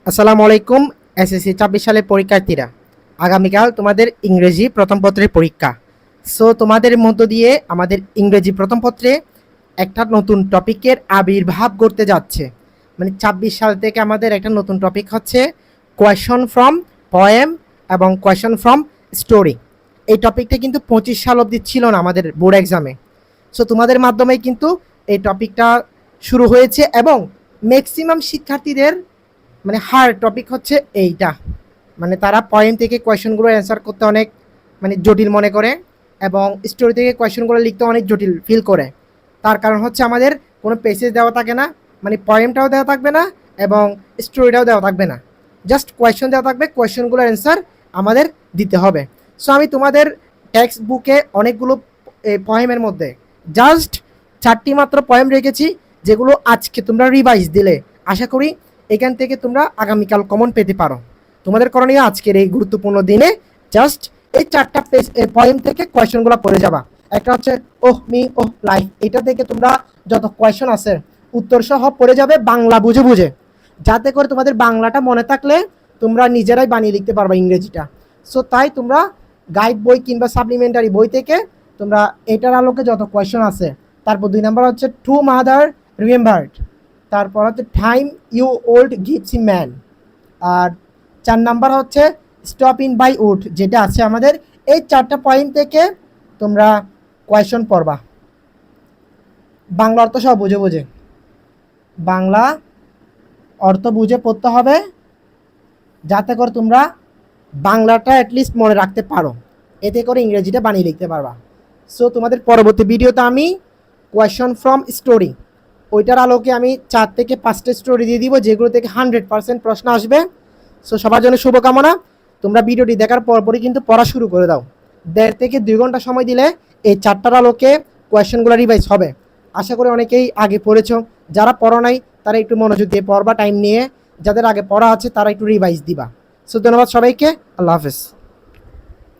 আসসালামু আলাইকুম। এসএসসি ২৪ সালের পরীক্ষার্থীরা, আগামীকাল তোমাদের ইংরেজি প্রথম পত্রের পরীক্ষা। সো তোমাদের মধ্য দিয়ে আমাদের ইংরেজি প্রথম পত্রে একটা নতুন টপিকের আবির্ভাব করতে যাচ্ছে। মানে ২৬ সাল থেকে আমাদের একটা নতুন টপিক হচ্ছে কোয়েশন ফ্রম পয়েম এবং কোয়েশন ফ্রম স্টোরি। এই টপিকটা কিন্তু ২৫ সাল অবধি ছিল না আমাদের বোর্ড এক্সামে। সো তোমাদের মাধ্যমেই কিন্তু এই টপিকটা শুরু হয়েছে এবং ম্যাক্সিমাম শিক্ষার্থীদের মানে হার্ড টপিক হচ্ছে এইটা। মানে তারা পয়েন্ট থেকে কোয়েশনগুলো অ্যান্সার করতে অনেক মানে জটিল মনে করে এবং স্টোরি থেকে কোয়েশনগুলো লিখতে অনেক জটিল ফিল করে। তার কারণ হচ্ছে আমাদের কোনো পেসেজ দেওয়া থাকে না, মানে পয়েমটাও দেওয়া থাকবে না এবং স্টোরিটাও দেওয়া থাকবে না, জাস্ট কোয়েশন দেওয়া থাকবে, কোয়েশনগুলোর অ্যান্সার আমাদের দিতে হবে। সো আমি তোমাদের টেক্সট বুকে অনেকগুলো পয়েমের মধ্যে জাস্ট 4টি মাত্র পয়েম রেখেছি, যেগুলো আজকে তোমরা রিভাইজ দিলে আশা করি এখান থেকে তোমরা আগামীকাল কমন পেতে পারো। তোমাদের করণীয় আজকের এই গুরুত্বপূর্ণ দিনে জাস্ট এই 4টা পেজ পয়েম থেকে কোয়েশনগুলো পড়ে যাবা। একটা হচ্ছে ওহ মি ওহ লাইফ, এটা থেকে তোমরা যত কোয়েশন আছে উত্তর সহ পড়ে যাবে বাংলা বুঝে বুঝে, যাতে করে তোমাদের বাংলাটা মনে থাকলে তোমরা নিজেরাই বানিয়ে লিখতে পারবা ইংরেজিটা। সো তাই তোমরা গাইড বই কিংবা সাপ্লিমেন্টারি বই থেকে তোমরা এটার আলোকে যত কোয়েশন আছে, তারপর 2 নাম্বার হচ্ছে টু মাদার রিমেম্বার্ড, তারপর হচ্ছে টাইম ইউ ওল্ড গিভস ই ম্যান, আর 4 নাম্বার হচ্ছে স্টপ ইন বাই উড, যেটা আছে আমাদের। এই 4টা পয়েন্ট থেকে তোমরা কোয়েশন পড়বা বাংলা অর্থ সব বুঝে বুঝে, বাংলা অর্থ বুঝে পড়তে হবে, যাতে করে তোমরা বাংলাটা অ্যাটলিস্ট মনে রাখতে পারো, এতে করে ইংরেজিটা বানিয়ে লিখতে পারবা। সো তোমাদের পরবর্তী ভিডিওতে আমি কোয়েশন ফ্রম স্টোরি ওইটার আলোকে আমি 4 থেকে 5টা স্টোরি দিয়ে দিব, যেগুলো থেকে 100% প্রশ্ন আসবে। সো সবার জন্য শুভকামনা। তোমরা ভিডিওটি দেখার পরপরই কিন্তু পড়া শুরু করে দাও। 1.5 থেকে 2 ঘন্টা সময় দিলে এই 4টার আলোকে কোয়েশনগুলো রিভাইজ হবে। আশা করি অনেকেই আগে পড়েছো, যারা পড়ো নাই তারা একটু মনোযোগ দিয়ে পড়বা টাইম নিয়ে, যাদের আগে পড়া আছে তারা একটু রিভাইজ দিবা। সো ধন্যবাদ সবাইকে, আল্লাহ হাফেজ।